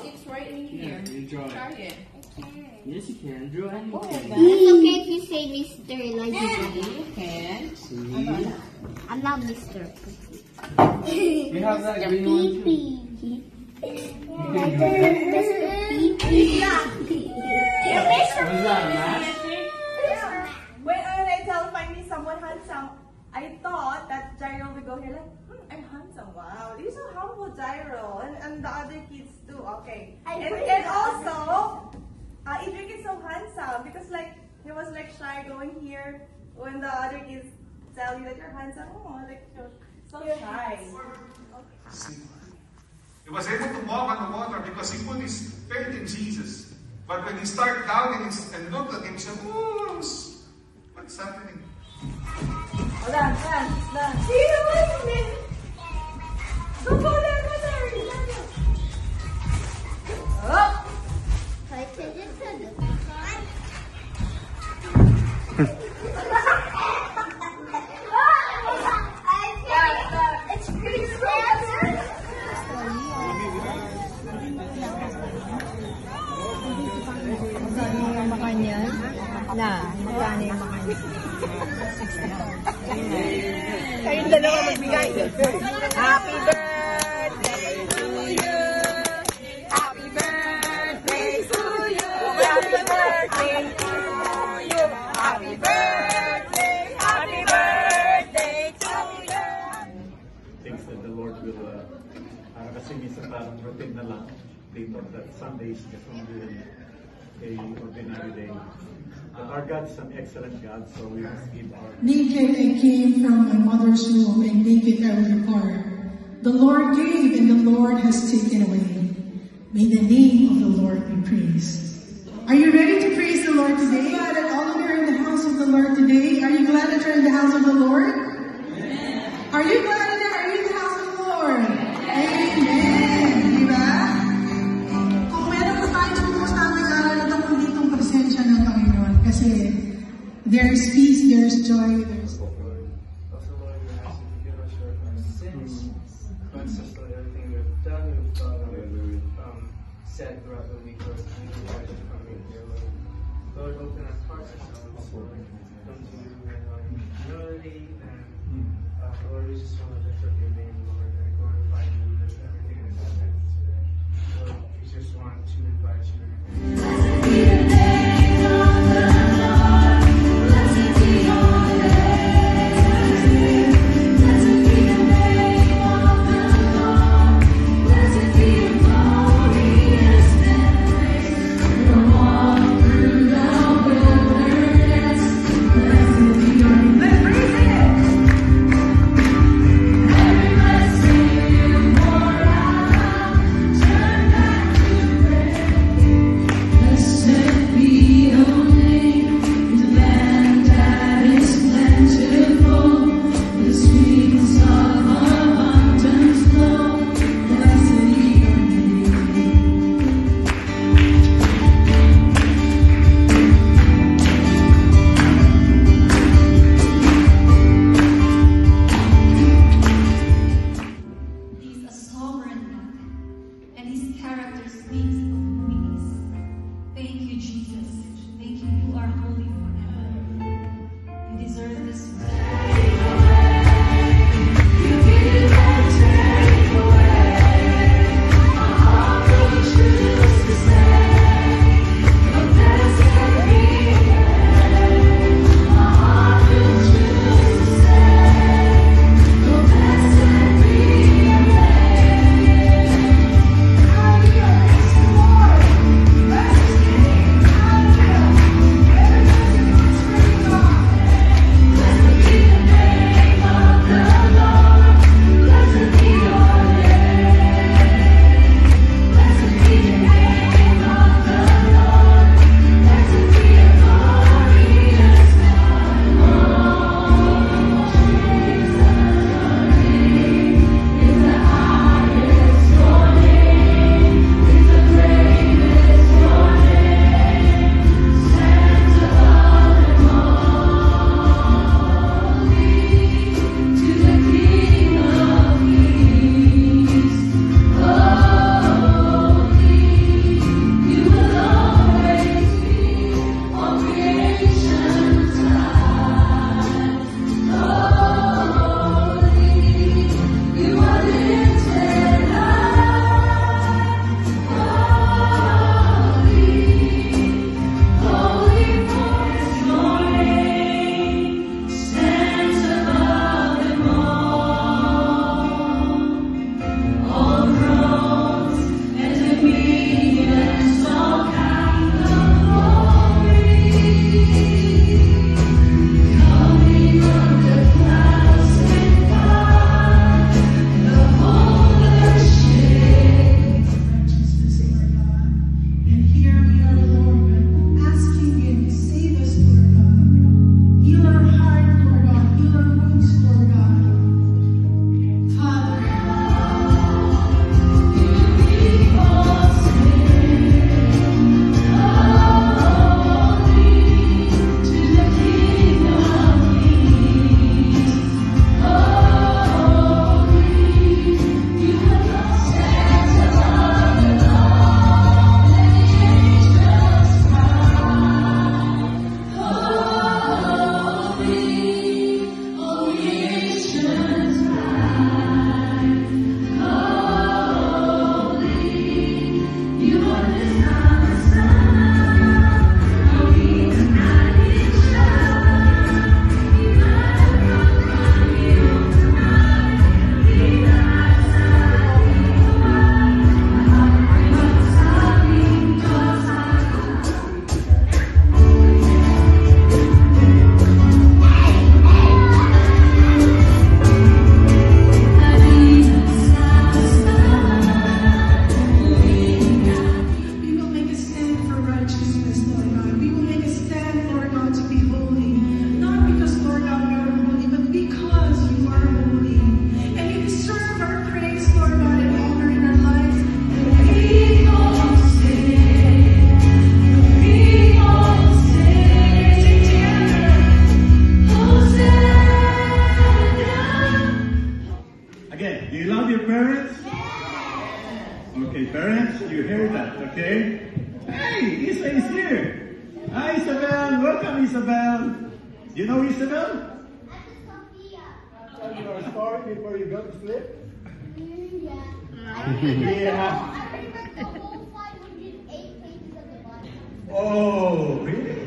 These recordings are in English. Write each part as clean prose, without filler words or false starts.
It's right in here. Yeah, you draw Try it. it. Yes, you can. Draw anything. It's okay if you say Mr. like You can. See? I'm not Mr. You have that green one too. What's that, Matt? When I tell finding someone handsome, I thought that Jairo would go here like, I'm handsome. Wow, you're so humble, Jairo, and the other kids too. Okay, and also, Idrik is so handsome because like he was like shy going here when the other kids tell you that you're handsome. Oh, like you're so shy. He was able to walk on the water because he put his faith in Jesus. But when he started doubting and looked at him, he said, "Oh, what's happening?" Hold on. See you listening. Go there. Oh. It's pretty scary. Magkano yung makan yan? Magkano yung makan yan? Kayong dalawa magbigay. Happy birthday to you! Happy birthday to you! Happy birthday to you! Happy birthday! Happy birthday to you! Things that the Lord will, kasi minsan parang routine na lang. They thought that Sunday is just only a ordinary day. But our God is an excellent God, so we must give our... Naked I came from my mother's womb, and naked I will depart. The Lord gave, and the Lord has taken away. May the name of the Lord be praised. Are you ready to praise the Lord today? Glad that all of you are in the house of the Lord today. Are you glad that you're in the house of the Lord? Amen. Are you glad that are you in the house of the Lord? Amen. Diba? Kung meron pa tayo pumunta sa mag-aral na tungkol ditong presensya ng Panginoon. Kasi there is peace, there is joy, there is... Also, Lord, we ask you to give us your sins. Cleanse us of everything we've done, we've thought, we've said throughout the week, Lord. Thank you guys for coming here, Lord. Lord, open our hearts and souls. Come to you in humility, and Lord, we just want to lift up your name, Lord, and glorify you with everything that's happened today. Lord, we just want to invite you in. Thank you. you hear that, okay? Hey, Isa is here. Hi, Isabel. Welcome, Isabel. You know Isabel? Tell you a story before you go to sleep? Yeah. Oh, really?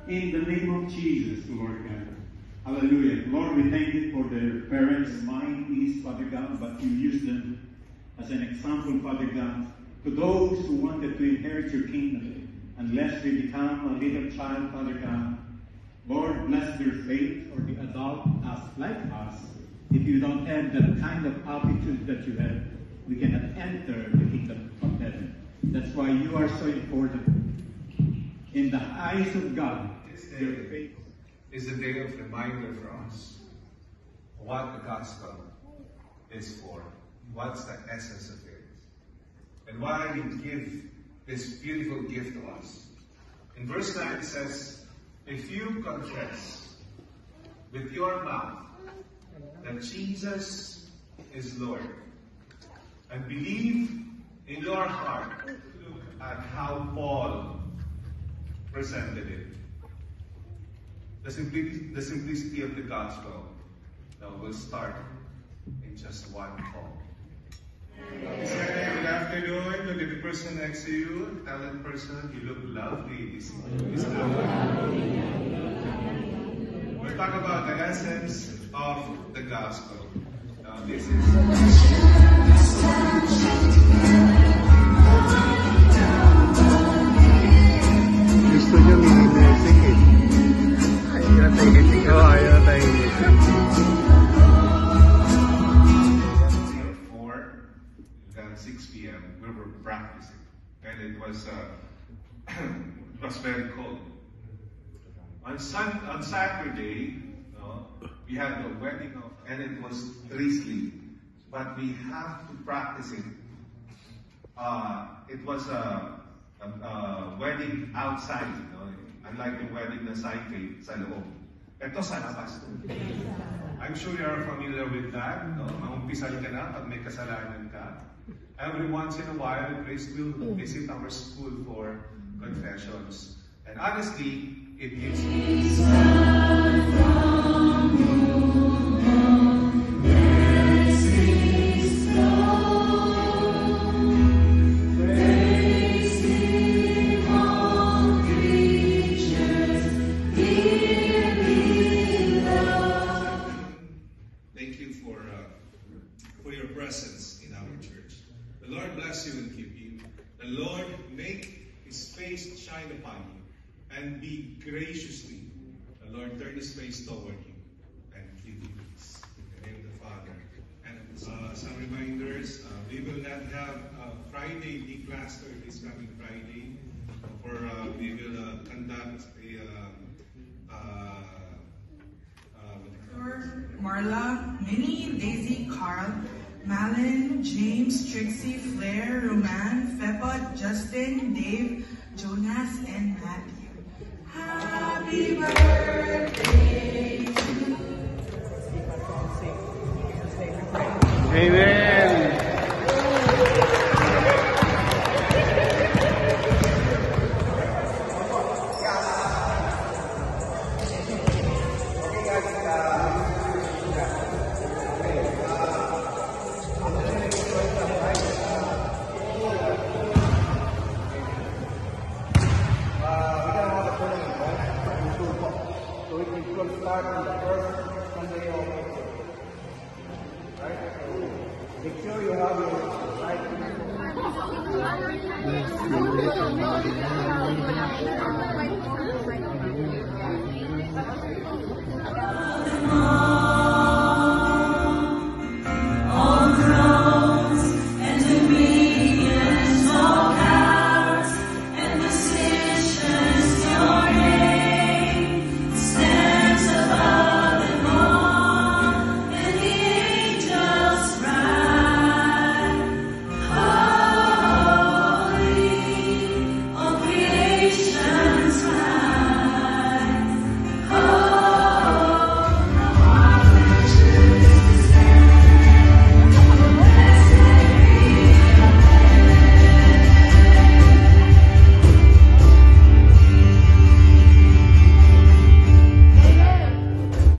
In the name of Jesus, Lord God. Hallelujah. Lord, we thank you for their parents' mind is, Father God, but you use them as an example, Father God, to those who wanted to inherit your kingdom. Unless we become a little child, Father God, Lord, bless their faith for the adult as like us. If you don't have that kind of attitude that you have, we cannot enter the kingdom of heaven. That's why you are so important. In the eyes of God, their faith is a day of reminder for us what the gospel is for, what's the essence of it, and why He give this beautiful gift to us. In verse 9 it says, if you confess with your mouth that Jesus is Lord, and believe in your heart at how Paul presented it, the simplicity of the gospel will start in just one call. Good afternoon. Look at the person next to you. Tell that person, you look lovely this morning. We'll talk about the essence of the gospel. Now, this is... Gusto niya mini-music eh. Ayaw na tahimik. Oo, ayaw na tahimik. At 6 p.m. we were practicing, and it was very cold. On Saturday, we had the wedding and it was drizzly, but we have to practice it. It was a wedding outside, unlike the wedding na sa loob. Ito sa labas. I'm sure you are familiar with that. Maumpisal ka na pag may kasalanan ka. Every once in a while, Grace will visit our school for confessions. And honestly, it gives me Thank you for your presence in our church. The Lord bless you and keep you. The Lord make His face shine upon you and be graciously. The Lord turn His face toward you and give you peace. In the name of the Father and of the Son. Some reminders, we will not have Friday D-Cluster this coming Friday. We will conduct Marla, Minnie, Daisy, Carl, Malin, James, Trixie, Flair, Roman, Feppa, Justin, Dave, Jonas, and Matthew. Happy birthday to you. Amen. start on the first Sunday of April. Right? So make sure you have your right.